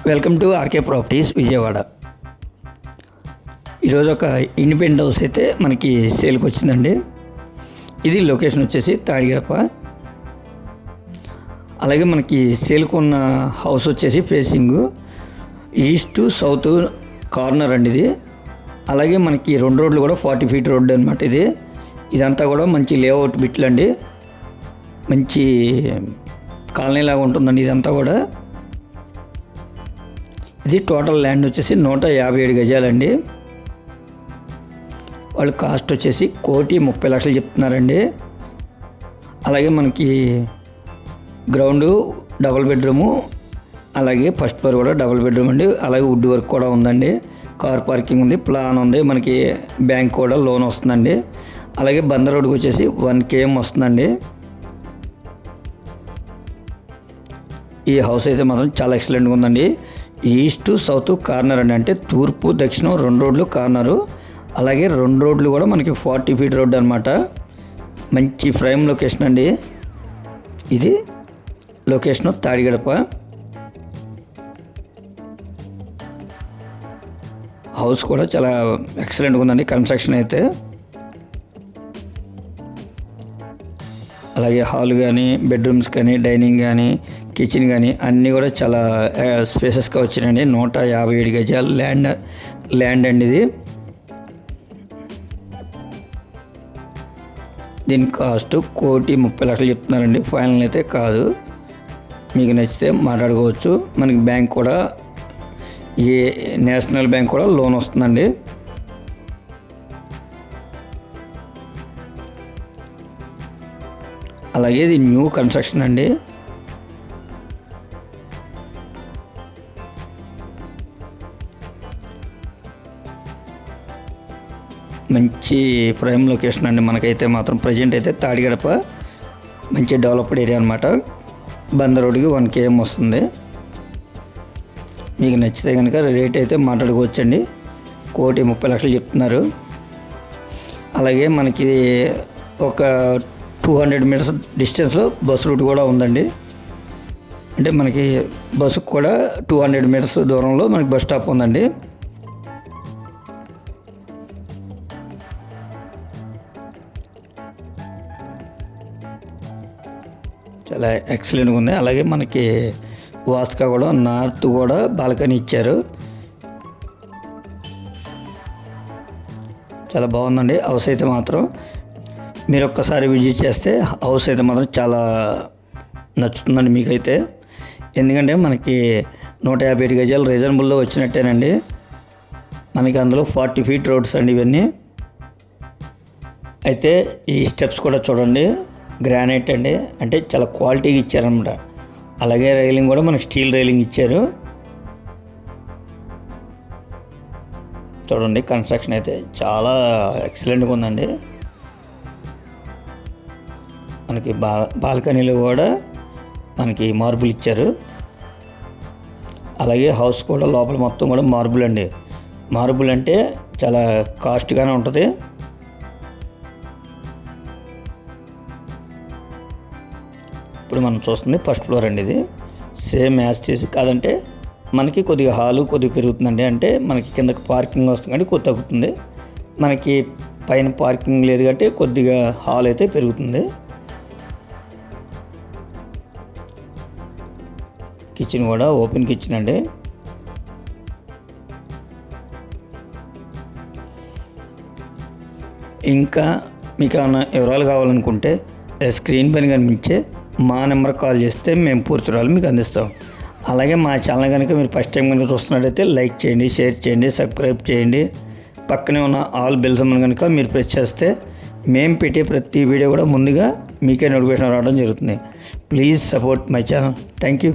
Welcome to R K properties Vijayawada. ఈరోజు ఒక independent house అయితే మనకి సేల్కి వచ్చిందండి. ఇది లొకేషన్ వచ్చేసి తాడిగడప. అలాగే మనకి సేల్కి ఉన్న హౌస్ వచ్చేసి ఫేసింగ్ ఈస్ట్ సౌత్ కార్నర్ అండి ఇది. అలాగే మనకి 2 రోడ్లు కూడా 40 ఫీట్ రోడ్డు అనమాట. ఇదంతా కూడా మంచి లేఅవుట్ బిట్లు అండి. మంచి కాలనీ లాగా ఉంటుందండి ఇదంతా కూడా. ఇది టోటల్ ల్యాండ్ వచ్చేసి 157 గజాలండి. వాళ్ళు కాస్ట్ వచ్చేసి 1,30,00,000 చెప్తున్నారండి. అలాగే మనకి గ్రౌండ్ డబుల్ బెడ్రూము, అలాగే ఫస్ట్ ఫ్లోర్ కూడా డబుల్ బెడ్రూమ్ అండి. అలాగే వుడ్ వర్క్ కూడా ఉందండి. కార్ పార్కింగ్ ఉంది, ప్లాన్ ఉంది. మనకి బ్యాంక్ కూడా లోన్ వస్తుందండి. అలాగే బందర్ రోడ్కి వచ్చేసి 1 km వస్తుందండి. ఈ హౌస్ అయితే మాత్రం చాలా ఎక్సలెంట్గా ఉందండి. ఈస్ట్ సౌత్ కార్నర్ అండి, అంటే తూర్పు దక్షిణం 2 రోడ్లు కార్నరు. అలాగే 2 రోడ్లు కూడా మనకి 40 ఫీట్ రోడ్డు అనమాట. మంచి ప్రైమ్ లొకేషన్ అండి. ఇది లొకేషను తాడిగడప. హౌస్ కూడా చాలా ఎక్సలెంట్గా ఉందండి కన్స్ట్రక్షన్ అయితే. అలాగే హాల్ కానీ, బెడ్రూమ్స్ కానీ, డైనింగ్ కానీ, కిచెన్ కానీ అన్నీ కూడా చాలా స్పేసెస్గా వచ్చినాయండి. 157 గజాలు ల్యాండ్ అండి ఇది. దీని కాస్ట్ 1,30,00,000 చెప్తున్నారండి. ఫైనల్ అయితే కాదు, మీకు నచ్చితే మాట్లాడుకోవచ్చు. మనకి బ్యాంక్ కూడా నేషనల్ బ్యాంక్ కూడా లోన్ వస్తుందండి. అలాగే ఇది న్యూ కన్స్ట్రక్షన్ అండి. మంచి ప్రైమ్ లొకేషన్ అండి. మనకైతే మాత్రం ప్రజెంట్ అయితే తాడిగడప మంచి డెవలప్డ్ ఏరియా అనమాట. బందర్ రోడ్కి 1 km వస్తుంది. మీకు నచ్చితే కనుక రేట్ అయితే మాట్లాడుకోవచ్చండి. 1,30,00,000 చెప్తున్నారు. అలాగే మనకి ఒక 200 మీటర్స్ డిస్టెన్స్లో బస్ రూట్ కూడా ఉందండి. అంటే మనకి బస్సుకు కూడా 200 మీటర్స్ దూరంలో మనకి బస్ స్టాప్ ఉందండి. చాలా ఎక్సలెంట్గా ఉంది. అలాగే మనకి వాస్కా కూడా నార్త్ కూడా బాల్కనీ ఇచ్చారు. చాలా బాగుందండి హౌస్ అయితే మాత్రం. మీరు ఒక్కసారి విజిట్ చేస్తే హౌస్ అయితే మాత్రం చాలా నచ్చుతుందండి మీకైతే. ఎందుకంటే మనకి 157 గజాలు రీజనబుల్లో వచ్చినట్టేనండి. మనకి అందులో 40 ఫీట్ రోడ్స్ అండి ఇవన్నీ. అయితే ఈ స్టెప్స్ కూడా చూడండి, గ్రానైట్ అండి, అంటే చాలా క్వాలిటీగా ఇచ్చారనమాట. అలాగే రైలింగ్ కూడా మనకి స్టీల్ రైలింగ్ ఇచ్చారు. చూడండి కన్స్ట్రక్షన్ అయితే చాలా ఎక్సలెంట్గా ఉందండి. మనకి బాల్కనీలో కూడా మనకి మార్బుల్ ఇచ్చారు. అలాగే హౌస్ కూడా లోపల మొత్తం కూడా మార్బుల్ అండి. మార్బుల్ అంటే చాలా కాస్ట్గానే ఉంటుంది. ఇప్పుడు మనం చూస్తుంది ఫస్ట్ ఫ్లోర్ అండి. ఇది సేమ్ యాజ్ చేసి కాదంటే మనకి కొద్దిగా హాలు కొద్దిగా పెరుగుతుందండి. అంటే మనకి కిందకి పార్కింగ్ వస్తుంది కానీ కొద్ది తగ్గుతుంది. మనకి పైన పార్కింగ్ లేదు కాబట్టి కొద్దిగా హాల్ అయితే పెరుగుతుంది. కిచెన్ కూడా ఓపెన్ కిచెన్ అండి. ఇంకా మీకు ఏమైనా వివరాలు కావాలనుకుంటే స్క్రీన్ పైన కనిపించే మా నెంబర్ కాల్ చేస్తే మేము పూర్తి వివరాలు మీకు అందిస్తాం. అలాగే మా ఛానల్ కనుక మీరు ఫస్ట్ టైం కనుక చూస్తున్నట్టయితే లైక్ చేయండి, షేర్ చేయండి, సబ్స్క్రైబ్ చేయండి. పక్కనే ఉన్న ఆల్ బెల్ సింబల్ కనుక మీరు ప్రెస్ చేస్తే మేము పెట్టే ప్రతి వీడియో కూడా ముందుగా మీకే నోటిఫికేషన్ రావడం జరుగుతుంది. Please support my channel. Thank you.